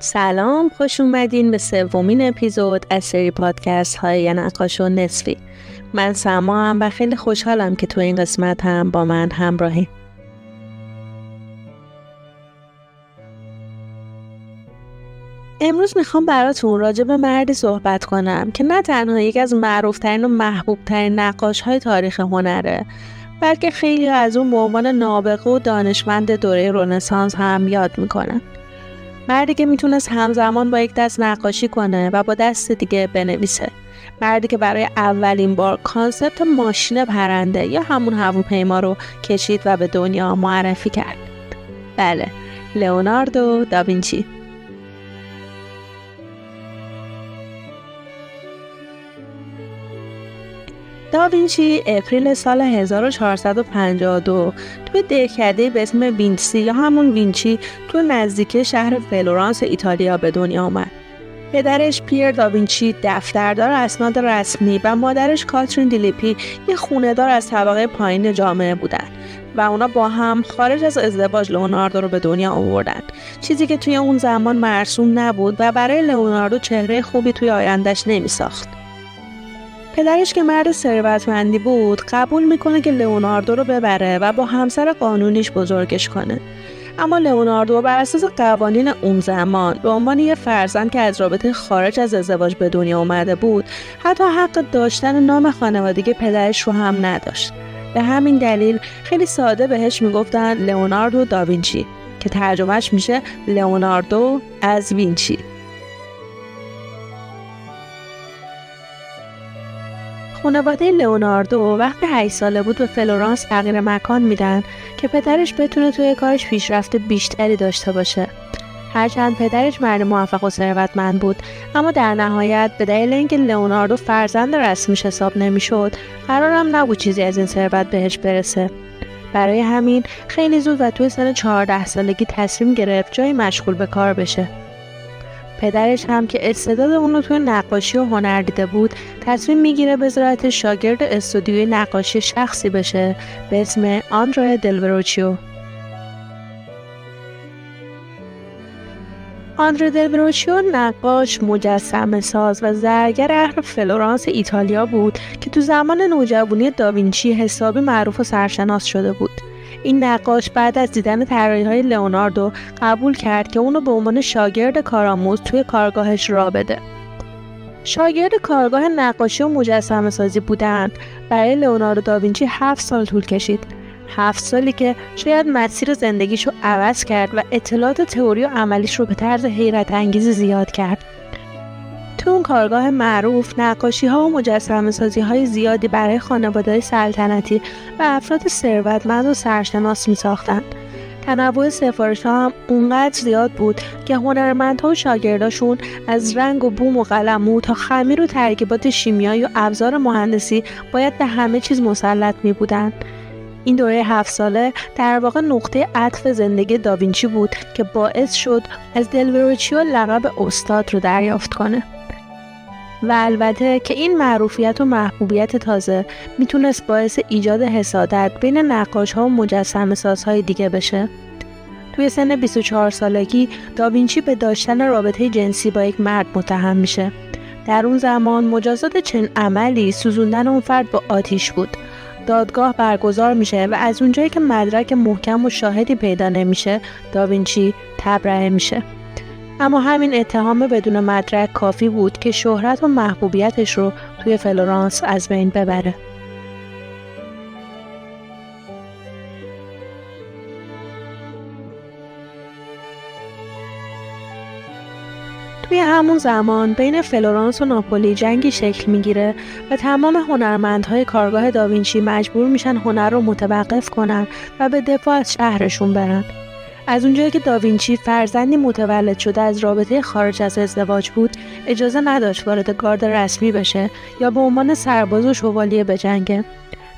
سلام، خوش اومدین به سومین اپیزود از سری پادکست های نقاش و نصفی. من سما هم و خیلی خوشحالم که تو این قسمت هم با من همراهی. امروز میخوام براتون راجع به مردی صحبت کنم که نه تنها یکی از معروفترین و محبوبترین نقاش های تاریخ هنره، بلکه خیلی از اون به عنوان نابغه و دانشمند دوره رنسانس هم یاد میکنن. مردی که میتونست همزمان با یک دست نقاشی کنه و با دست دیگه بنویسه. مردی که برای اولین بار کانسپت ماشین پرنده یا همون هواپیما رو کشید و به دنیا معرفی کرد. بله، لئوناردو داوینچی. داوینچی اپریل سال 1452 توی دهکده‌ای به اسم وینچی یا همون وینچی تو نزدیکی شهر فلورانس ایتالیا به دنیا آمد. پدرش پیر داوینچی دفتردار اسناد رسمی و مادرش کاترین دیلیپی یه خونه‌دار از طبقه پایین جامعه بودن و اونا با هم خارج از ازدواج لئوناردو رو به دنیا آوردن، چیزی که توی اون زمان مرسوم نبود و برای لئوناردو چهره خوبی توی آینده‌اش نمی‌ساخت. پدرش که مرد ثروتمندی بود قبول میکنه که لئوناردو رو ببره و با همسر قانونیش بزرگش کنه. اما لئوناردو بر اساس قوانین اون زمان به عنوان یه فرزند که از رابطه خارج از ازدواج به دنیا اومده بود حتی حق داشتن نام خانوادگی پدرش رو هم نداشت. به همین دلیل خیلی ساده بهش میگفتن لئوناردو داوینچی که ترجمهش میشه لئوناردو از وینچی. خانواده لئوناردو وقتی 8 ساله بود به فلورانس تغییر مکان میدن که پدرش بتونه توی کارش پیشرفت بیشتری داشته باشه. هرچند پدرش مرد موفق و ثروتمند بود، اما در نهایت به دلیل اینکه لئوناردو فرزند رسمیش حساب نمیشد، قرارم نبود چیزی از این ثروت بهش برسه. برای همین خیلی زود و توی سن 14 سالگی تصمیم گرفت جایی مشغول به کار بشه. پدرش هم که استعداد اون رو توی نقاشی و هنر دیده بود، تصمیم میگیره بذارتش شاگرد استودیوی نقاشی شخصی بشه به اسم آندره دل وروچیو. آندره دل وروچیو نقاش، مجسمه ساز و زرگر اهل فلورانس ایتالیا بود که تو زمان نوجوانی داوینچی حسابی معروف و سرشناس شده بود. این نقاش بعد از دیدن طراحی‌های لئوناردو قبول کرد که اونو به عنوان شاگرد کارآموز توی کارگاهش راه بده. شاگرد کارگاه نقاشی و مجسمه سازی بودن برای لئوناردو داوینچی 7 سال طول کشید. 7 سالی که شاید مسیر زندگیشو عوض کرد و اطلاعات تئوری و عملیش رو به طرز حیرت انگیزی زیاد کرد. تو اون کارگاه معروف نقاشی‌ها و مجسمه‌سازی‌های زیادی برای خانواده‌های سلطنتی و افراد ثروتمند و سرشناس می‌ساختند. تنوع سفارش‌ها هم اونقدر زیاد بود که هنرمندها و شاگرداشون از رنگ و بوم و قلمو تا خمیر و ترکیبات شیمیایی و ابزار مهندسی باید به همه چیز مسلط می‌بودند. این دوره 7 ساله در واقع نقطه عطف زندگی داوینچی بود که باعث شد از دل وروچیو لقب استاد رو دریافت کنه. و البته که این معروفیت و محبوبیت تازه میتونست باعث ایجاد حسادت بین نقاش‌ها و مجسمه‌سازهای دیگه بشه. توی سن 24 سالگی داوینچی به داشتن رابطه جنسی با یک مرد متهم میشه. در اون زمان مجازات چنین عملی سوزوندن اون فرد با آتیش بود. دادگاه برگزار میشه و از اونجایی که مدرک محکم و شاهدی پیدا نمیشه، داوینچی تبرئه میشه. اما همین اتهام بدون مدرک کافی بود که شهرت و محبوبیتش رو توی فلورانس از بین ببره. توی همون زمان بین فلورانس و ناپولی جنگی شکل میگیره و تمام هنرمندهای کارگاه داوینچی مجبور میشن هنر رو متوقف کنن و به دفاع از شهرشون برن. از اونجایی که داوینچی فرزندی متولد شده از رابطه خارج از ازدواج بود، اجازه نداشت وارد گارد رسمی بشه یا به عنوان سرباز و شوالیه بجنگه.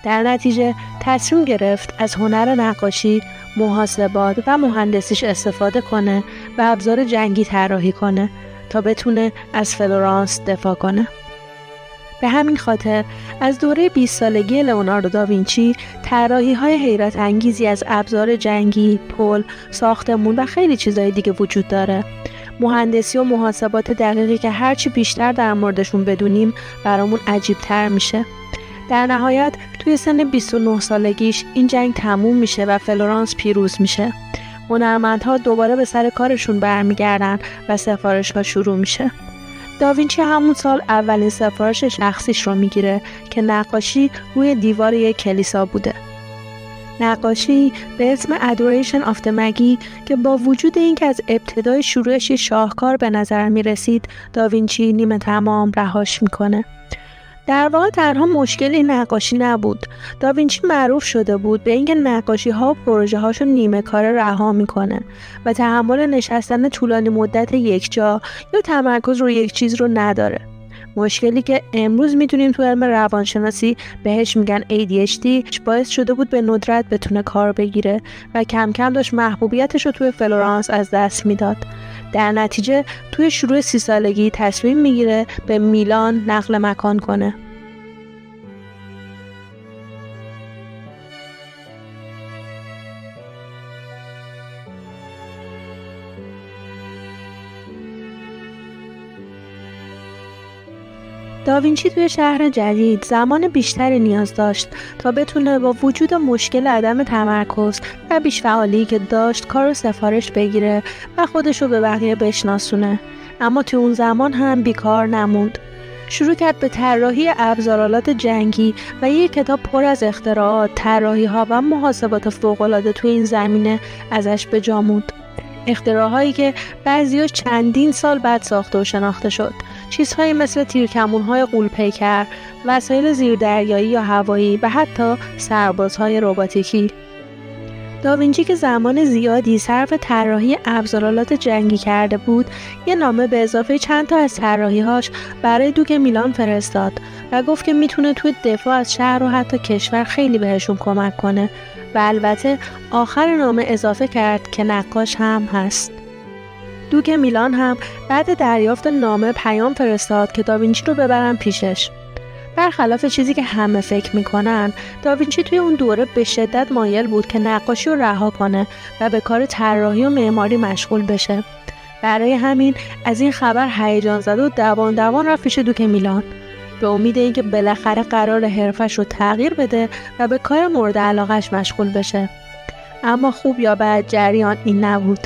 در نتیجه تصمیم گرفت از هنر نقاشی، محاسبات و مهندسیش استفاده کنه و ابزار جنگی طراحی کنه تا بتونه از فلورانس دفاع کنه. به همین خاطر از دوره 20 سالگی لئوناردو داوینچی طراحی‌های حیرت انگیزی از ابزار جنگی، پل، ساختمون و خیلی چیزای دیگه وجود داره. مهندسی و محاسبات دقیقی که هرچی بیشتر در موردشون بدونیم برامون عجیب‌تر میشه. در نهایت توی سن 29 سالگیش این جنگ تموم میشه و فلورانس پیروز میشه. هنرمندها دوباره به سر کارشون برمیگردن و سفارش‌ها شروع میشه. داوینچی همون سال اولین سفارش شخصیش رو میگیره که نقاشی روی دیوار یک کلیسا بوده. نقاشی به اسم Adoration of the Magi که با وجود اینکه از ابتدای شروعش شاهکار به نظر میرسید، داوینچی نیمه تمام رهاش میکنه. در واقع تنها مشکلی نقاشی نبود. داوینچی معروف شده بود به اینکه نقاشی‌ها و پروژه‌هاشو نیمه کاره رها میکنه و تحمل نشستن طولانی مدت یک جا یا تمرکز روی یک چیز رو نداره. مشکلی که امروز میتونیم تو علم روانشناسی بهش میگن ADHD باعث شده بود به ندرت بتونه کار بگیره و کم کم داشت محبوبیتش رو توی فلورانس از دست میداد. در نتیجه توی شروع 30 سالگی تصمیم میگیره به میلان نقل مکان کنه. داوینچی توی شهر جدید زمان بیشتری نیاز داشت تا بتونه با وجود مشکل عدم تمرکز و بیش‌فعالی که داشت کار رو سفارش بگیره و خودش رو به بقیه بشناسونه. اما توی اون زمان هم بیکار نموند. شروع کرد به طراحی ابزارالات جنگی و یک کتاب پر از اختراعات، طراحی‌ها و محاسبات فوق‌العاده توی این زمینه ازش به جا موند. اختراعهایی که بعضیاش چندین سال بعد ساخته و شناخته شد. چیزهایی مثل تیرکمون‌های غول‌پیکر، وسایل زیردریایی یا هوایی و حتی سربازهای رباتیکی. داوینچی که زمان زیادی صرف طراحی ابزارالات جنگی کرده بود، یه نامه به اضافه چند تا از طراحی‌هاش برای دوک میلان فرستاد و گفت که میتونه توی دفاع از شهر و حتی کشور خیلی بهشون کمک کنه و البته آخر نامه اضافه کرد که نقاش هم هست. دوک میلان هم بعد دریافت نامه پیام فرستاد که داوینچی رو ببرن پیشش. برخلاف چیزی که همه فکر میکنن، داوینچی توی اون دوره به شدت مایل بود که نقاشی رو رها کنه و به کار طراحی و معماری مشغول بشه. برای همین از این خبر هیجان زده و دوان رفت پیش دوک میلان به امید اینکه بالاخره قرار حرفش رو تغییر بده و به کار مورد علاقهش مشغول بشه. اما خوب یا بد جریان این نبود.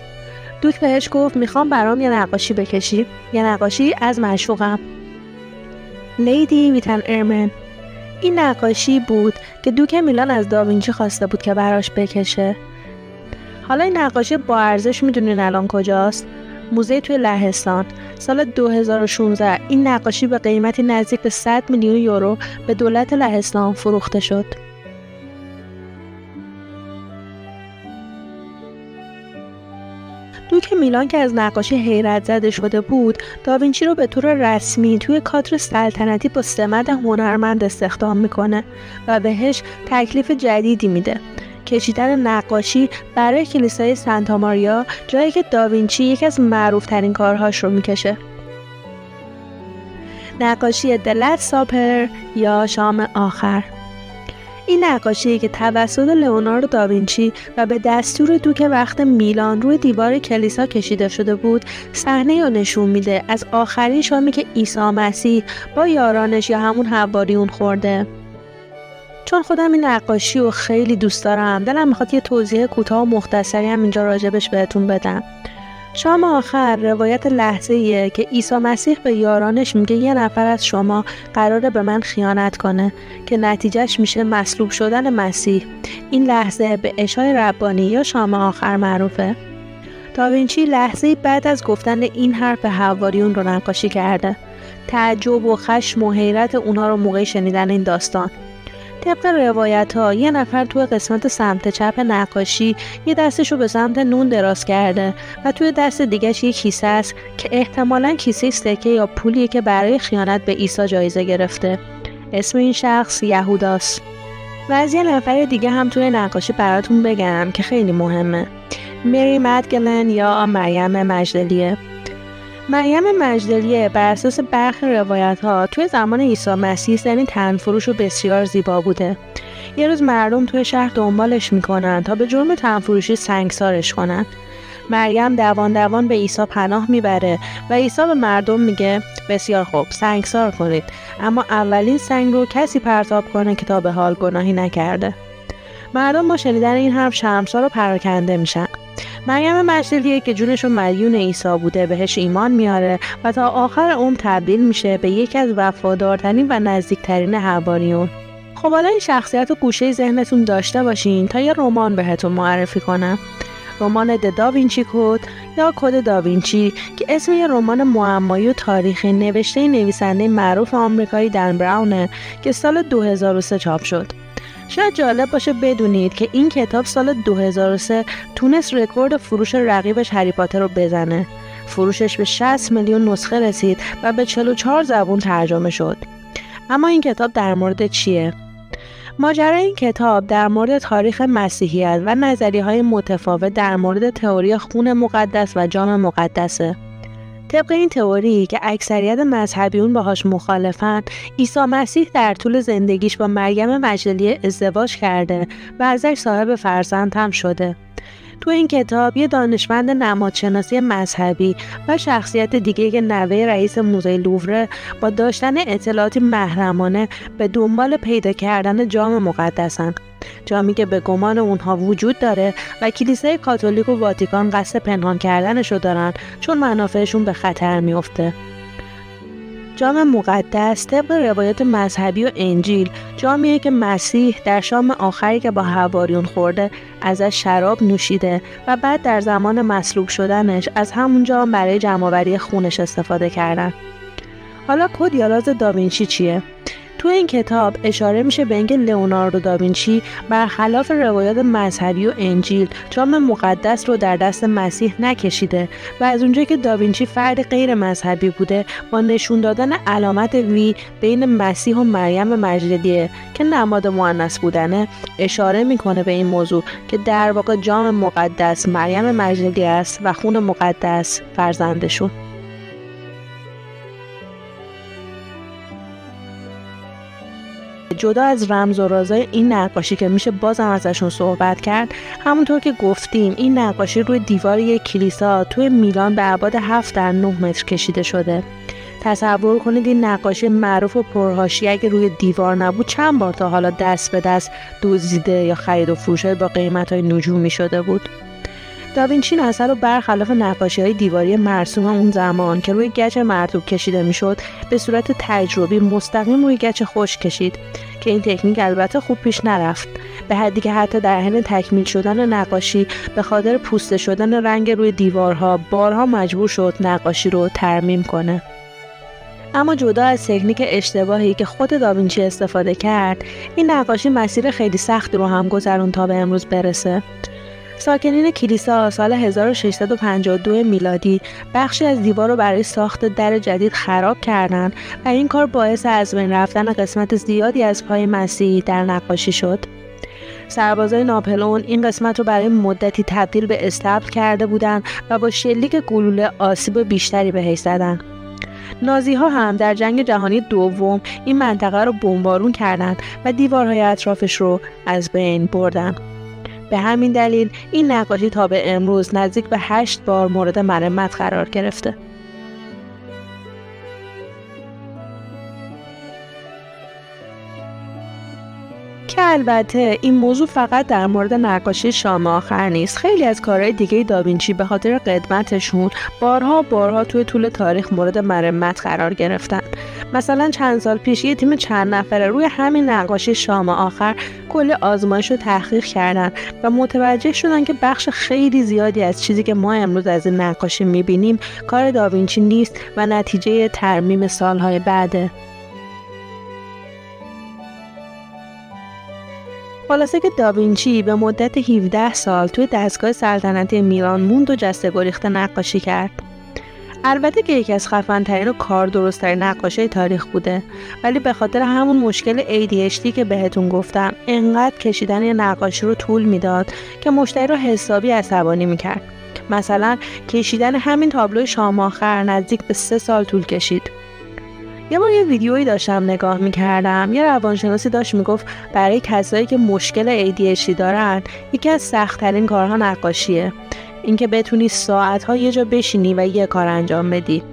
دوک بهش گفت میخوام برام یه نقاشی بکشی، یه نقاشی از معشوقم، لیدی ویت ان ارمن. این نقاشی بود که دوک میلان از داوینچی خواسته بود که براش بکشه. حالا این نقاشی با ارزش میدونین الان کجاست؟ موزه توی لهستان. سال 2016 این نقاشی به قیمتی نزدیک به 100 میلیون یورو به دولت لهستان فروخته شد. دوک میلان که از نقاشی حیرت زده شده بود، داوینچی رو به طور رسمی توی کادر سلطنتی با سمت هنرمند استخدام میکنه و بهش تکلیف جدیدی میده: کشیدن نقاشی برای کلیسای سانتا ماریا، جایی که داوینچی یکی از معروفترین کارهاش رو میکشه. نقاشی د لست ساپر یا شام آخر. این نقاشی که توسط لئوناردو داوینچی و به دستور دوک وقت میلان روی دیوار کلیسا کشیده شده بود، صحنه‌ای رو نشون میده از آخرین شامی که عیسی مسیح با یارانش یا همون حواریون خورده. چون خودم این نقاشی رو خیلی دوست دارم، دلم میخواد یه توضیح کوتاه و مختصری هم اینجا راجبش بهتون بدم. شام آخر روایت لحظه‌ایه که عیسی مسیح به یارانش میگه یه نفر از شما قراره به من خیانت کنه که نتیجهش میشه مصلوب شدن مسیح. این لحظه به عشای ربانی یا شام آخر معروفه. داوینچی لحظه‌ای بعد از گفتن این حرف به حواریون رو نقاشی کرده. تعجب و خشم و حیرت اونها رو موقع شنیدن این داستان. طبق روایت ها یه نفر توی قسمت سمت چپ نقاشی یه دستشو به سمت نون دراز کرده و توی دست دیگهش یه کیسه است که احتمالاً کیسه سکه یا پولیه که برای خیانت به عیسی جایزه گرفته. اسم این شخص یهوداست. و از یه نفر دیگه هم توی نقاشی براتون بگم که خیلی مهمه: مری مدگلن یا مریم مجدلیه. مریم مجدلیه بر اساس برخی روایت‌ها توی زمان عیسی مسیح زنی تنفروش و بسیار زیبا بوده. یه روز مردم توی شهر دنبالش میکنن تا به جرم تنفروشی سنگسارش کنن. مریم دوان دوان به عیسی پناه میبره و عیسی به مردم میگه بسیار خوب، سنگسار کنید، اما اولین سنگ رو کسی پرتاب کنه که تا به حال گناهی نکرده. مردم با شنیدن این حرف شرمسار و پراکنده میشن. مریم مجدلیه که جونشو مدیون عیسی بوده بهش ایمان میاره و تا آخر عمر تبدیل میشه به یکی از وفادارترین و نزدیکترین حواریون. خب حالا این شخصیت رو گوشه ذهنتون داشته باشین تا یه رمان بهتون معرفی کنم. رمان داوینچی کد یا کد داوینچی که اسم یه رمان معمایی و تاریخی نوشته نویسنده معروف آمریکایی دن براونه که سال 2003 چاپ شد. شاید جالب باشه بدونید که این کتاب سال 2003 تونست رکورد فروش رقیبش هری پاتر رو بزنه. فروشش به 60 میلیون نسخه رسید و به 44 زبان ترجمه شد. اما این کتاب در مورد چیه؟ ماجرای این کتاب در مورد تاریخ مسیحیت و نظریه‌های متفاوت در مورد تئوری خون مقدس و جام مقدسه. طبق این تئوری که اکثریت مذهبیون باهاش مخالفن، عیسی مسیح در طول زندگیش با مریم مجدلیه ازدواج کرده و ازش صاحب فرزند هم شده. تو این کتاب یه دانشمند نمادشناسی مذهبی و شخصیت دیگه که نوه رئیس موزه لوور با داشتن اطلاعاتی محرمانه به دنبال پیدا کردن جام مقدسن. جامی که به گمان اونها وجود داره و کلیسای کاتولیک و واتیکان قصد پنهان کردنشو دارن چون منافعشون به خطر میفته. جام مقدس طبق روایت مذهبی و انجیل جامیه که مسیح در شام آخری که با حواریون خورده ازش شراب نوشیده و بعد در زمان مصلوب شدنش از همون جام برای جمع‌آوری خونش استفاده کردن. حالا کد یا راز داوینچی چیه؟ تو این کتاب اشاره میشه به اینکه لئوناردو داوینچی برخلاف روایات مذهبی و انجیل جام مقدس رو در دست مسیح نکشیده و از اونجایی که داوینچی فرد غیر مذهبی بوده با نشون دادن علامت وی بین مسیح و مریم مجدلیه که نماد مؤنث بودنه اشاره میکنه به این موضوع که در واقع جام مقدس مریم مجدلیه است و خون مقدس فرزندشون. جدا از رمز و رازای این نقاشی که میشه بازم ازشون صحبت کرد، همونطور که گفتیم این نقاشی روی دیوار یک کلیسا توی میلان به ابعاد 7 در 9 متر کشیده شده. تصور کنید این نقاشی معروف و پرحاشیه اگه روی دیوار نبود چند بار تا حالا دست به دست دزدیده یا خرید و فروش با قیمت‌های نجومی شده بود. داوینچی این اثر رو برخلاف نقاشی‌های دیواری مرسوم اون زمان که روی گچ مرطوب کشیده میشد به صورت تجربی مستقیم روی گچ خشک کشید که این تکنیک البته خوب پیش نرفت، به حدی که حتی در حین تکمیل شدن نقاشی به خاطر پوسته شدن رنگ روی دیوارها بارها مجبور شد نقاشی رو ترمیم کنه. اما جدا از تکنیک اشتباهی که خود داوینچی استفاده کرد، این نقاشی مسیر خیلی سختی رو هم گذرون تا به امروز برسه. ساکنین کلیسا سال 1652 میلادی بخشی از دیوار رو برای ساخت در جدید خراب کردند و این کار باعث از بین رفتن قسمت زیادی از پای مسیح در نقاشی شد. سربازای ناپلئون این قسمت رو برای مدتی تبدیل به استبل کرده بودند و با شلیک گلوله آسیب بیشتری بهش زدند. نازی‌ها هم در جنگ جهانی دوم این منطقه رو بمبارون کردند و دیوارهای اطرافش رو از بین بردند. به همین دلیل این نقاشی تا به امروز نزدیک به 8 بار مورد مرمت قرار گرفته. که البته این موضوع فقط در مورد نقاشی شام آخر نیست. خیلی از کارهای دیگه داوینچی به خاطر قدمتشون بارها توی طول تاریخ مورد مرمت قرار گرفتن. مثلا چند سال پیش یه تیم چند نفره روی همین نقاشی شام آخر کل آزمایش رو تحقیق کردن و متوجه شدن که بخش خیلی زیادی از چیزی که ما امروز از این نقاشی میبینیم کار داوینچی نیست و نتیجه ترمیم سالهای بعده. خلاصه که داوینچی به مدت 17 سال توی دستگاه سلطنتی میلان موند و جسته گریخته نقاشی کرد. البته که یکی از خفن‌ترین و کار درست‌ترین نقاشی تاریخ بوده، ولی به خاطر همون مشکل ADHD که بهتون گفتم انقدر کشیدن یه نقاشی رو طول میداد که مشتری رو حسابی عصبانی میکرد. مثلا کشیدن همین تابلوی شام آخر نزدیک به 3 سال طول کشید. یه بار یه ویدیویی داشتم نگاه میکردم، یه روانشناسی داشت میگفت برای کسایی که مشکل ADHD دارن یکی از سخت‌ترین کارها نقاشیه. اینکه بتونی ساعت‌ها یه جا بشینی و یه کار انجام بدی.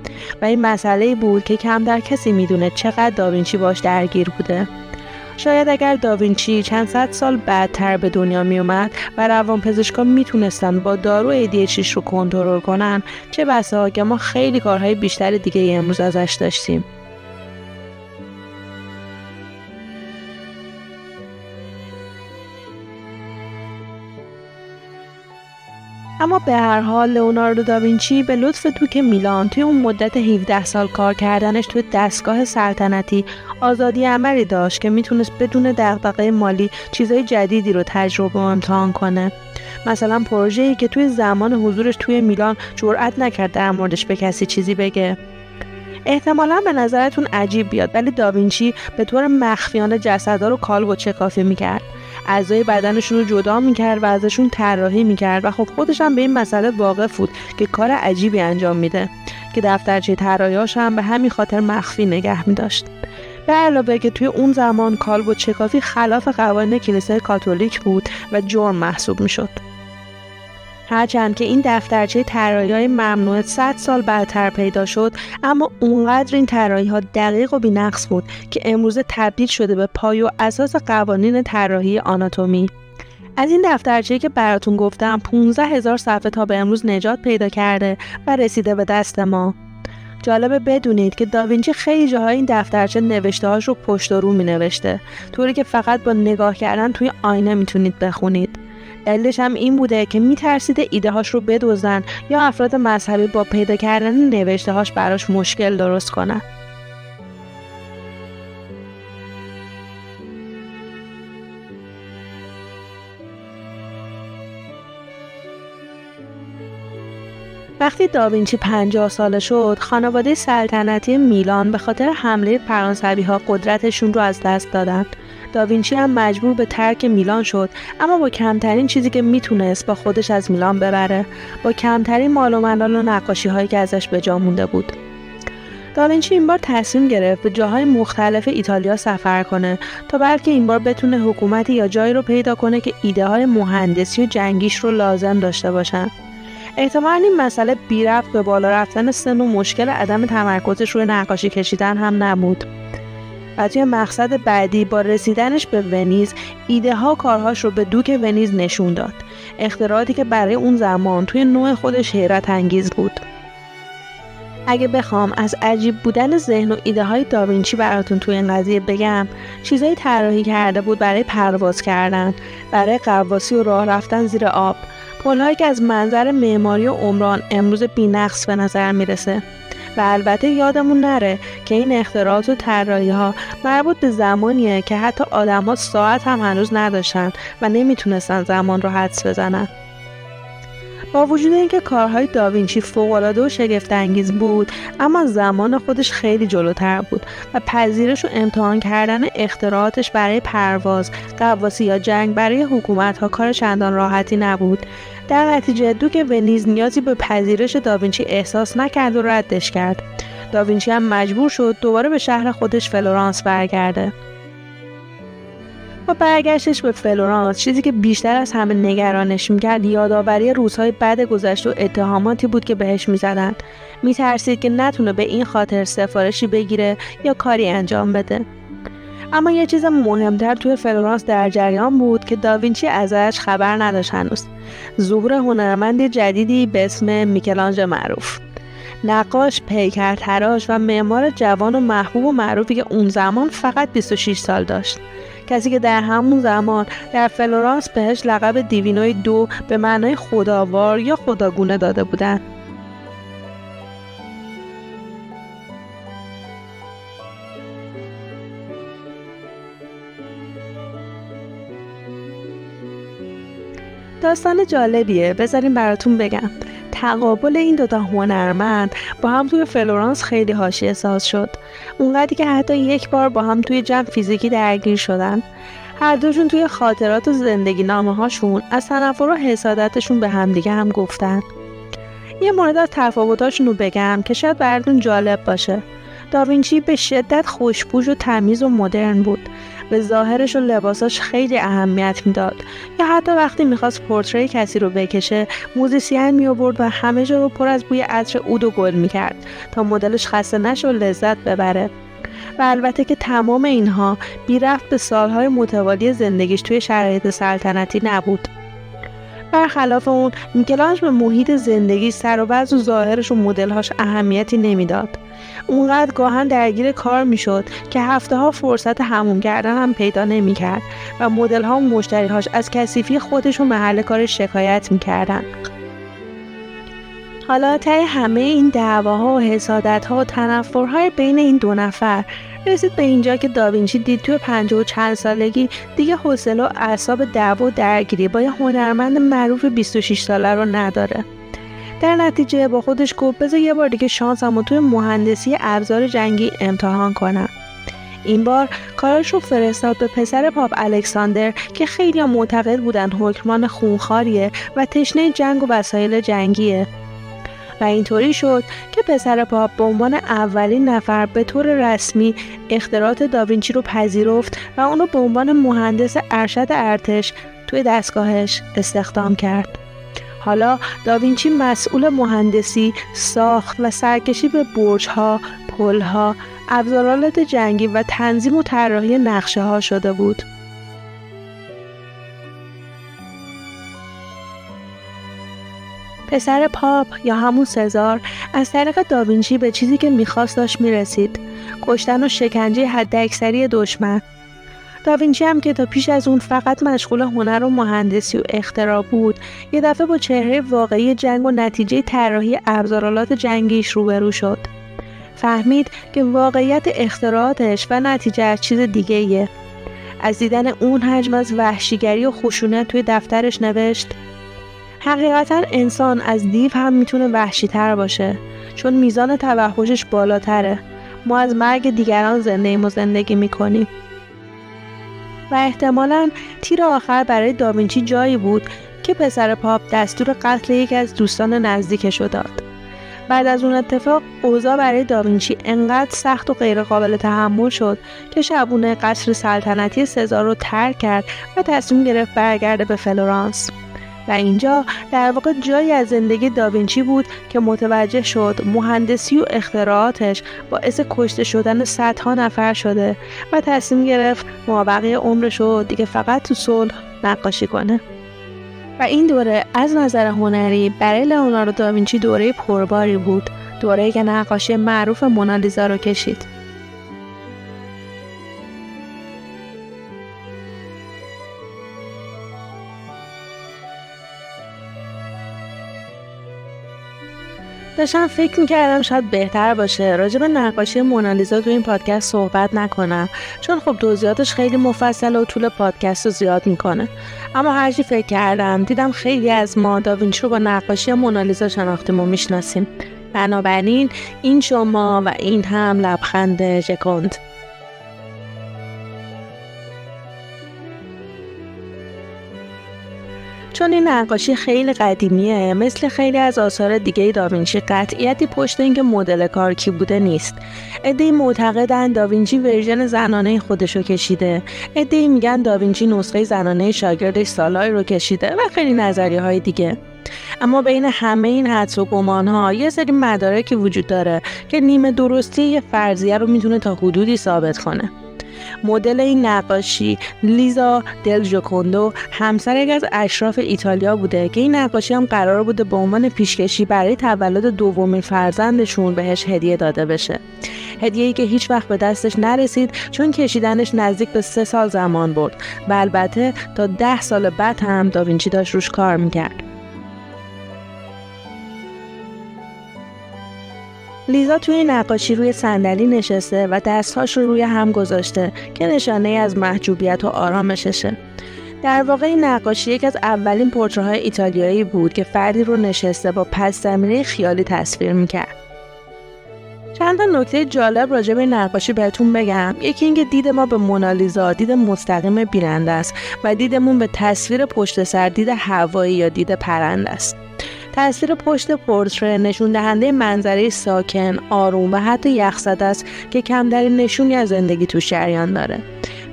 و این مسئله بود که کم در کسی میدونه چقدر داوینچی باش درگیر بوده. شاید اگر داوینچی چند صد سال بعدتر به دنیا می اومد و روانپزشکان میتونستن با دارو ADHD رو کنترل کنن، چه بسا که ما خیلی کارهای بیشتر دیگه امروز ازش داشتیم. اما به هر حال لئوناردو داوینچی به لطف دوک میلان توی اون مدت 17 سال کار کردنش توی دستگاه سلطنتی آزادی عملی داشت که میتونست بدون دغدغه مالی چیزای جدیدی رو تجربه و امتحان کنه. مثلا پروژه‌ای که توی زمان حضورش توی میلان جرئت نکرد در موردش به کسی چیزی بگه. احتمالاً به نظرتون عجیب بیاد، ولی داوینچی به طور مخفیانه جسدها رو کالب و چکافی میکرد. اعضای بدنشون رو جدا میکرد و ازشون طراحی میکرد و خب خودش هم به این مسئله واقف بود که کار عجیبی انجام میده که دفترچه طراحی‌هاش هم به همین خاطر مخفی نگه میداشت. به علاوه که توی اون زمان کالب و چکافی خلاف قوانین کلیسای کاتولیک بود و جرم محسوب میشد. هرچند که این دفترچه طراحی‌های ممنوعه 100 سال بعدتر پیدا شد، اما اونقدر این طراحی‌ها دقیق و بی‌نقص بود که امروزه تبدیل شده به پایه و اساس قوانین طراحی آناتومی. از این دفترچه‌ای که براتون گفتم 15,000 صفحه تا به امروز نجات پیدا کرده و رسیده به دست ما. جالبه بدونید که داوینچی خیلی جاهای این دفترچه نوشته‌هاش رو پشت و رو می‌نوشته، طوری که فقط با نگاه کردن توی آینه میتونید بخونید. دلیلش هم این بوده که میترسیده ایده‌هاش رو بدزدن یا افراد مذهبی با پیدا کردن نوشته‌هاش براش مشکل درست کنن. وقتی داوینچی 50 ساله شد، خانواده سلطنتی میلان به خاطر حمله فرانسوی‌ها قدرتشون رو از دست دادن. داوینچی هم مجبور به ترک میلان شد، اما با کمترین چیزی که میتونست با خودش از میلان ببره، با کمترین مال و منال و نقاشی‌هایی که ازش به جا مونده بود. داوینچی این بار تصمیم گرفت به جاهای مختلف ایتالیا سفر کنه تا بلکه این بار بتونه حکومتی یا جایی رو پیدا کنه که ایده‌های مهندسی و جنگیش رو لازم داشته باشن. احتمالاً این مسئله بی ربط به بالا رفتن سن و مشکل عدم تمرکزش روی نقاشی کشیدن هم نبود. و توی مقصد بعدی با رسیدنش به ونیز، ایده ها کارهاش رو به دوک ونیز نشون داد. اختراعاتی که برای اون زمان توی نوع خودش حیرت انگیز بود. اگه بخوام از عجیب بودن ذهن و ایده های داوینچی براتون توی این قضیه بگم، چیزایی طراحی کرده بود برای پرواز کردن، برای غواصی و راه رفتن زیر آب، پل‌هایی که از منظر معماری و عمران امروز بی‌نقص به نظر میرسه. و البته یادمون نره که این اختراعات و طراحی‌ها مربوط به زمانیه که حتی آدم‌ها ساعت هم هنوز نداشتن و نمیتونستن زمان رو حدس بزنن. با وجود اینکه کارهای داوینچی فوق‌العاده و شگفت‌انگیز بود، اما زمان خودش خیلی جلوتر بود و پذیرش و امتحان کردن اختراعاتش برای پرواز، غواصی یا جنگ برای حکومت‌ها کار چندان راحتی نبود. در نتیجه دوک ونیز نیازی به پذیرش داوینچی احساس نکرد و ردش کرد. داوینچی هم مجبور شد دوباره به شهر خودش فلورانس برگرده. با برگشتش به فلورانس، چیزی که بیشتر از همه نگرانش میکرد یادآوری روزهای بد گذشته و اتهاماتی بود که بهش میزدن. میترسید که نتونه به این خاطر سفارشی بگیره یا کاری انجام بده. اما یه چیز مهمتر توی فلورانس در جریان بود که داوینچی ازش خبر نداشت هنوز. ظهور هنرمند جدیدی به اسم میکلانژ معروف. نقاش، پیکرتراش و معمار جوان و محبوب و معروفی که اون زمان فقط 26 سال داشت. کسی که در همون زمان در فلورانس بهش لقب دیوینوی 2 به معنای خداوار یا خداگونه داده بودن. داستان جالبیه، بذارین براتون بگم. تقابل این دوتا هنرمند با هم توی فلورانس خیلی حاشیه ساز شد. اونقدری که حتی یک بار با هم توی جمع فیزیکی درگیر شدن. هر دوشون توی خاطرات و زندگی نامه هاشون از تنفر و حسادتشون به همدیگه هم گفتن. یه مورد از تفاوتاشون رو بگم که شاید براتون جالب باشه. داوینچی به شدت خوش‌پوش و تمیز و مدرن بود، به ظاهرش و لباساش خیلی اهمیت میداد، یا حتی وقتی میخواست پورتری کسی رو بکشه موزیسین می آورد و همه جا رو پر از بوی عطر عود و گل میکرد تا مدلش خسته نشه و لذت ببره. و البته که تمام اینها بی رفت به سالهای متوالی زندگیش توی شرایط سلطنتی نبود. برخلاف اون، میکلانج به محیط زندگی، سر و وضع و ظاهرش و مدل‌هاش اهمیتی نمیداد. اونقدر گاهن درگیر کار میشد که هفته‌ها فرصت حموم کردن هم پیدا نمیکرد و مدل‌ها و مشتری‌هاش از کثیفی خودش و محل کارش شکایت میکردن. حالا ته همه این دعواها و حسادت‌ها و تنفرهای بین این دو نفر رسید به اینجا که داوینچی دید توی 50 و چند سالگی دیگه حوصله و اعصاب دعوا و درگیری با یه هنرمند معروف 26 ساله رو نداره. در نتیجه با خودش گفت بذار یه بار دیگه شانسمو توی مهندسی ابزار جنگی امتحان کنم. این بار کارش رو فرستاد به پسر پاپ الکساندر که خیلی معتقد بودن حکمران خونخواریه و تشنه جنگ و وسایل جنگیه. و اینطوری شد که پسر پاپ به عنوان اولین نفر به طور رسمی اختراعات داوینچی رو پذیرفت و اونو به عنوان مهندس ارشد ارتش توی دستگاهش استخدام کرد. حالا داوینچی مسئول مهندسی، ساخت و سرکشی به برج‌ها، پل‌ها، ابزارالات جنگی و تنظیم و طراحی نقشه‌ها شده بود. پسر پاپ یا همون سزار از طریق داوینچی به چیزی که می‌خواست داشت می‌رسید: کشتن و شکنجه حداکثری دشمن. داوینچی هم که تا پیش از اون فقط مشغول هنر و مهندسی و اختراع بود، یه دفعه با چهره واقعی جنگ و نتیجه طراحی ابزارالات جنگیش روبرو شد. فهمید که واقعیت اختراعاتش و نتیجه چیز دیگه‌ایه. از دیدن اون حجم از وحشیگری و خشونت توی دفترش نوشت: حقیقتا انسان از دیو هم میتونه وحشی‌تر باشه، چون میزان توحشش بالاتره. ما از مرگ دیگران زندگی میکنیم. و احتمالاً تیر آخر برای داوینچی جایی بود که پسر پاپ دستور قتل یکی از دوستان نزدیکش رو داد. بعد از اون اتفاق اوضاع برای داوینچی انقدر سخت و غیر قابل تحمل شد که شبونه قصر سلطنتی سزار رو ترک کرد و تصمیم گرفت برگرده به فلورانس. و اینجا در واقع جایی از زندگی داوینچی بود که متوجه شد مهندسی و اختراعاتش باعث کشته شدن صدها نفر شده و تصمیم گرفت مابقی عمرش رو دیگه فقط تو صلح نقاشی کنه. و این دوره از نظر هنری برای لئوناردو داوینچی دوره پرباری بود، دوره‌ای که نقاشی معروف مونالیزا رو کشید. داشتم فکر میکردم شاید بهتر باشه راجع به نقاشی مونالیزا تو این پادکست صحبت نکنم، چون خب توضیحاتش خیلی مفصله و طول پادکست رو زیاد میکنه. اما هرچی فکر کردم دیدم خیلی از ما داوینچی رو با نقاشی مونالیزا شناختیم و میشناسیم. بنابراین این شما و این هم لبخند ژکوند. چون این نقاشی خیلی قدیمیه، مثل خیلی از آثار دیگه داوینچی قطعیتی پشت اینکه مدل کار کی بوده نیست. عده‌ای معتقدن داوینچی ورژن زنانه خودشو کشیده، عده‌ای میگن داوینچی نسخه زنانه شاگردش سالای رو کشیده و خیلی نظریه‌های دیگه. اما بین همه این حدس و گمان‌ها یه سری مدارکی وجود داره که نیمه درستی یه فرضیه رو میتونه تا حدودی ثابت کنه. مدل این نقاشی لیزا دل ژوکوندو همسر یکی از اشراف ایتالیا بوده که این نقاشی هم قرار بوده به عنوان پیشکشی برای تولد دومین فرزندشون بهش هدیه داده بشه. هدیه‌ای که هیچ وقت به دستش نرسید چون کشیدنش نزدیک به 3 سال زمان برد و البته تا 10 سال بعد هم داوینچی داشت روش کار میکرد. لیزا توی این نقاشی روی صندلی نشسته و دستهاش رو روی هم گذاشته که نشانه از محجوبیت و آرامششه. در واقع این نقاشی یک از اولین پورتره‌های ایتالیایی بود که فردی رو نشسته با پس زمینه خیالی تصویر میکرد. چند تا نکته جالب راجع به این نقاشی بهتون بگم. یکی اینکه دید ما به مونالیزا دید مستقیم بیننده است و دیدمون به تصویر پشت سر دید هوایی یا دید پرنده است. تصویر پشت پورتره نشون دهنده منظره ساکن، آروم و حتی یخزده است که کمترین نشونی از زندگی تو جریان داره.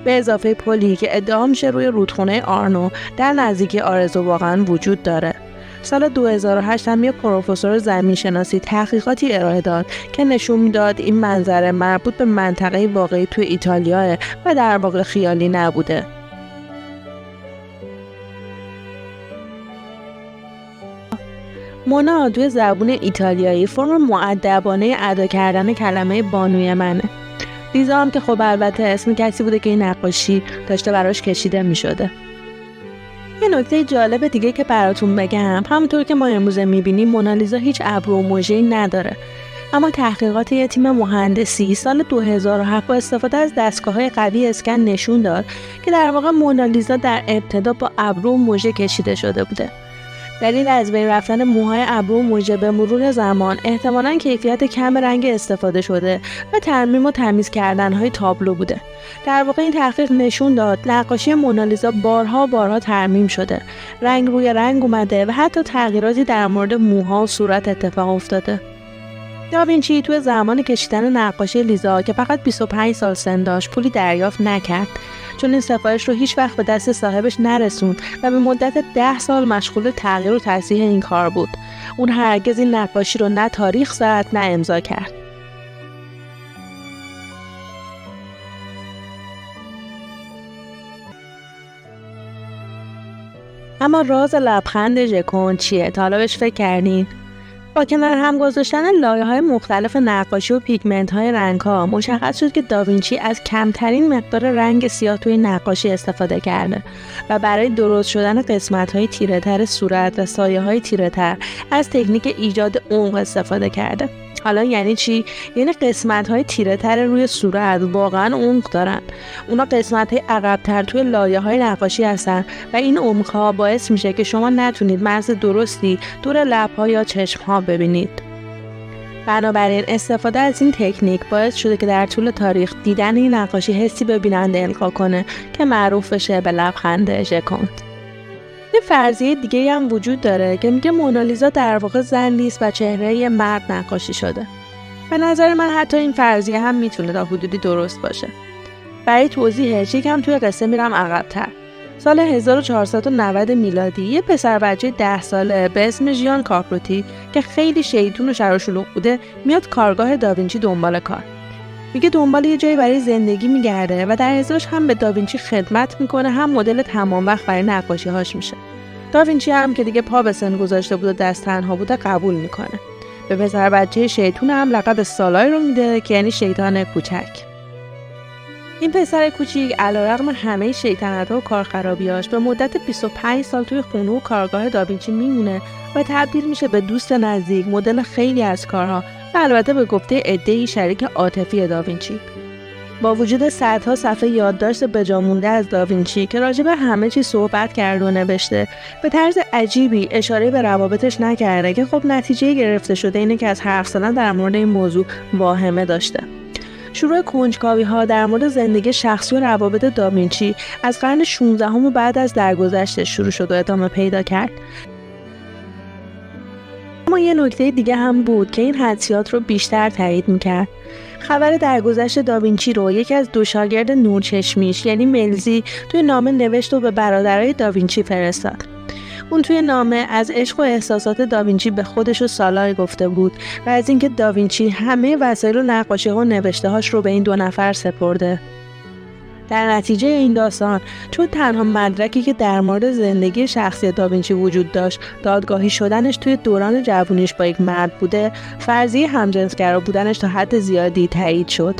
به اضافه پلی که ادعا میشه روی رودخونه آرنو در نزدیکی آرزو واقعا وجود داره. سال 2008 هم یک پروفسور زمین‌شناسی تحقیقاتی ارائه داد که نشون میداد این منظره مربوط به منطقه واقعی توی ایتالیا و در واقع خیالی نبوده. مونا توی زبون ایتالیایی فرم مؤدبانه ادا کردن کلمه بانوی منه. لیزا هم که خب البته اسم کسی بوده که این نقاشی داشته براش کشیده می شده. یه نکته جالب دیگه که براتون بگم، همونطور که ما امروز میبینیم مونالیزا هیچ ابرو و مژه‌ای نداره. اما تحقیقات یه تیم مهندسی سال 2007 با استفاده از دستگاه‌های قوی اسکن نشون داد که در واقع مونالیزا در ابتدا با ابرو و مژه کشیده شده بوده. دلیل از بین رفتن موهای ابرو و مژه به مرور زمان احتمالاً کیفیت کم رنگ استفاده شده و ترمیم و تمیز کردن‌های تابلو بوده. در واقع این تحقیق نشون داد نقاشی مونالیزا بارها ترمیم شده، رنگ روی رنگ اومده و حتی تغییراتی در مورد موها و صورت اتفاق افتاده. داوینچی توی زمان کشیدن نقاشی لیزا که فقط 25 سال سن داشت پولی دریافت نکرد، چون این سفارش رو هیچ وقت به دست صاحبش نرسوند و به مدت 10 سال مشغول تغییر و تصحیح این کار بود. اون هرگز این نقاشی رو نه تاریخ زد نه امضا کرد. اما راز لبخند ژکون چیه؟ تا حالا بهش فکر کردین؟ با کنار هم گذاشتن لایه‌های مختلف نقاشی و پیگمنت‌های رنگ‌ها مشخص شد که داوینچی از کمترین مقدار رنگ سیاه توی نقاشی استفاده کرده و برای درست شدن قسمت‌های تیره‌تر صورت و سایه‌های تیره‌تر از تکنیک ایجاد عمق استفاده کرده. حالا یعنی چی؟ یعنی قسمت‌های تیره‌تر روی صورت واقعاً عمق دارن. اونا قسمت‌های عقب‌تر توی لایه‌های نقاشی هستن و این عمق‌ها باعث میشه که شما نتونید مرز درستی دور لب‌ها یا چشم‌ها ببینید. بنابراین استفاده از این تکنیک باعث شده که در طول تاریخ دیدن این نقاشی حسی به بیننده القا کنه که معروف بشه به لبخند ژکون. یه فرضیه دیگه هم وجود داره که میگه مونالیزا در واقع زنی است و چهره یه مرد نقاشی شده. به نظر من حتی این فرضیه هم میتونه تا حدودی درست باشه. برای توضیحش یکم توی قصه میرم عقب‌تر. سال 1490 میلادی یه پسر بچه 10 ساله به اسم ژیان کاپروتی که خیلی شیطون و شر و شلوغ بوده میاد کارگاه داوینچی دنبال کار. میگه دنبال یه جایی برای زندگی میگرده و در ازاش هم به داوینچی خدمت میکنه هم مدل تمام وقت برای نقاشی هاش میشه. داوینچی هم که دیگه پا به سن گذاشته بود و دست تنها بوده قبول میکنه. به پسر بچه شیطون هم لقب سالای رو میده که یعنی شیطان کوچک. این پسر کوچیک علیرغم همه شیطنت‌ها و کارخرابیاش به مدت 25 سال توی خونه و کارگاه داوینچی میمونه و تبدیل میشه به دوست نزدیک مدل خیلی از کارها و البته به گفته عده‌ای شریک عاطفی داوینچی. با وجود صدها صفحه یادداشت بجا مونده از داوینچی که راجع به همه چیز صحبت کرده و نوشته، به طرز عجیبی اشاره به روابطش نکرده که خب نتیجه گرفته شده اینه که از حرف زدن در مورد این موضوع واهمه داشته. شروع کنجکاوی‌ها در مورد زندگی شخصی و روابط داوینچی از قرن 16 و بعد از درگذشتش شروع شد و ادامه پیدا کرد. اما یه نکته دیگه هم بود که این حدسیات رو بیشتر تایید می‌کرد. خبر درگذشت داوینچی رو یکی از دو شاگرد نورچشمیش یعنی ملزی توی نامه نوشت و به برادرای داوینچی فرستاد. اون توی نامه از عشق و احساسات داوینچی به خودش و سالای گفته بود و از اینکه داوینچی همه وسایل و نقاشی و نوشته‌هاش رو به این دو نفر سپرده. در نتیجه این داستان، چون تنها مدرکی که در مورد زندگی شخصی داوینچی وجود داشت دادگاهی شدنش توی دوران جوونیش با یک مرد بوده، فرضیه همجنسگرا بودنش تا حد زیادی تایید شد.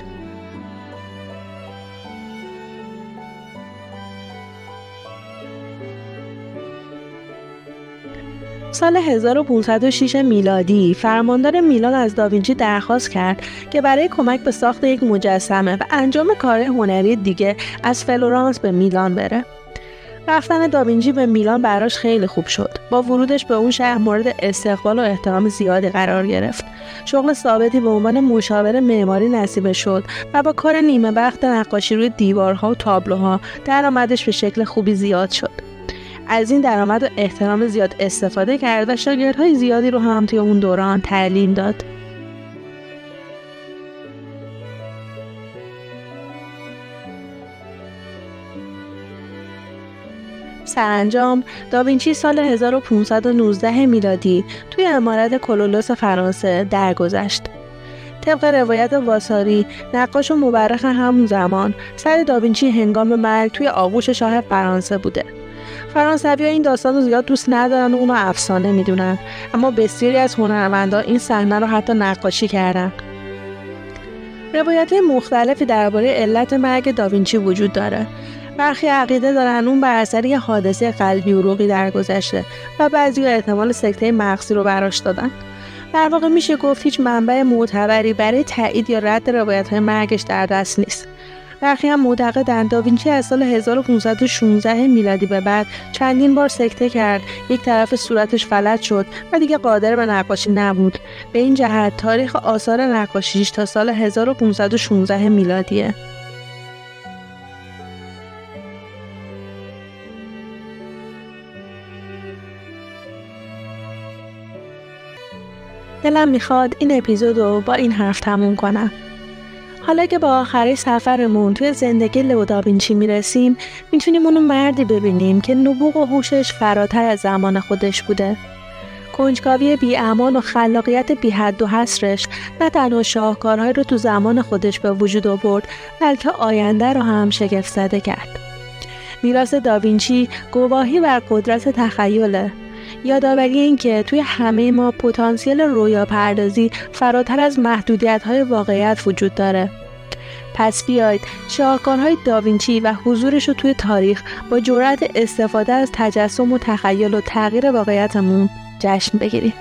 سال 1506 میلادی فرماندار میلان از داوینچی درخواست کرد که برای کمک به ساخت یک مجسمه و انجام کار هنری دیگه از فلورانس به میلان بره. رفتن داوینچی به میلان براش خیلی خوب شد. با ورودش به اون شهر مورد استقبال و احترام زیادی قرار گرفت. شغل ثابتی به عنوان مشاور معماری نصیبش شد و با کار نیمه وقت نقاشی روی دیوارها و تابلوها درآمدش به شکل خوبی زیاد شد. از این درآمد و احترام زیاد استفاده کرد و شاگردهای زیادی رو هم توی اون دوران تعلیم داد. سرانجام داوینچی سال 1519 میلادی توی عمارت کلولوس فرانسه درگذشت. طبق روایت واساری، نقاش و مورخ همون زمان، سر داوینچی هنگام مرگ توی آغوش شاه فرانسه بوده. فرانسوی‌ها این داستان رو زیاد دوست ندارن و اونو افسانه میدونن، اما بسیاری از هنرمندان این صحنه رو حتی نقاشی کردن. روایت مختلفی درباره علت مرگ داوینچی وجود داره. برخی عقیده دارن اون بر اثر یه حادثه قلبی عروقی درگذشته و بعضی‌ها احتمال سکته مغزی رو براش دادن. در واقع میشه گفت هیچ منبع معتبری برای تایید یا رد روایت‌های مرگش در دست نیست. برخی هم معتقدند داوینچی از سال 1516 میلادی به بعد چندین بار سکته کرد، یک طرف صورتش فلج شد و دیگه قادر به نقاشی نبود. به این جهت تاریخ آثار نقاشیش تا سال 1516 میلادیه. دلم میخواد این اپیزودو با این حرف تموم کنم. حالا که با آخری سفرمون توی زندگی لئو داوینچی میرسیم، میتونیم اونو مردی ببینیم که نبوغ و هوشش فراتر از زمان خودش بوده. کنجکاوی بی‌امان و خلاقیت بی حد و حصرش نه تنها شاهکارهایی رو تو زمان خودش به وجود آورد، بلکه آینده رو هم شگفت زده کرد. میراث داوینچی گواهی بر قدرت تخیله، یادآوری این که توی همه ما پتانسیل رویا پردازی فراتر از محدودیت‌های واقعیت وجود داره. پس بیایید شاهکارهای داوینچی و حضورش رو توی تاریخ با جرأت استفاده از تجسم و تخیل و تغییر واقعیتمون جشن بگیریم.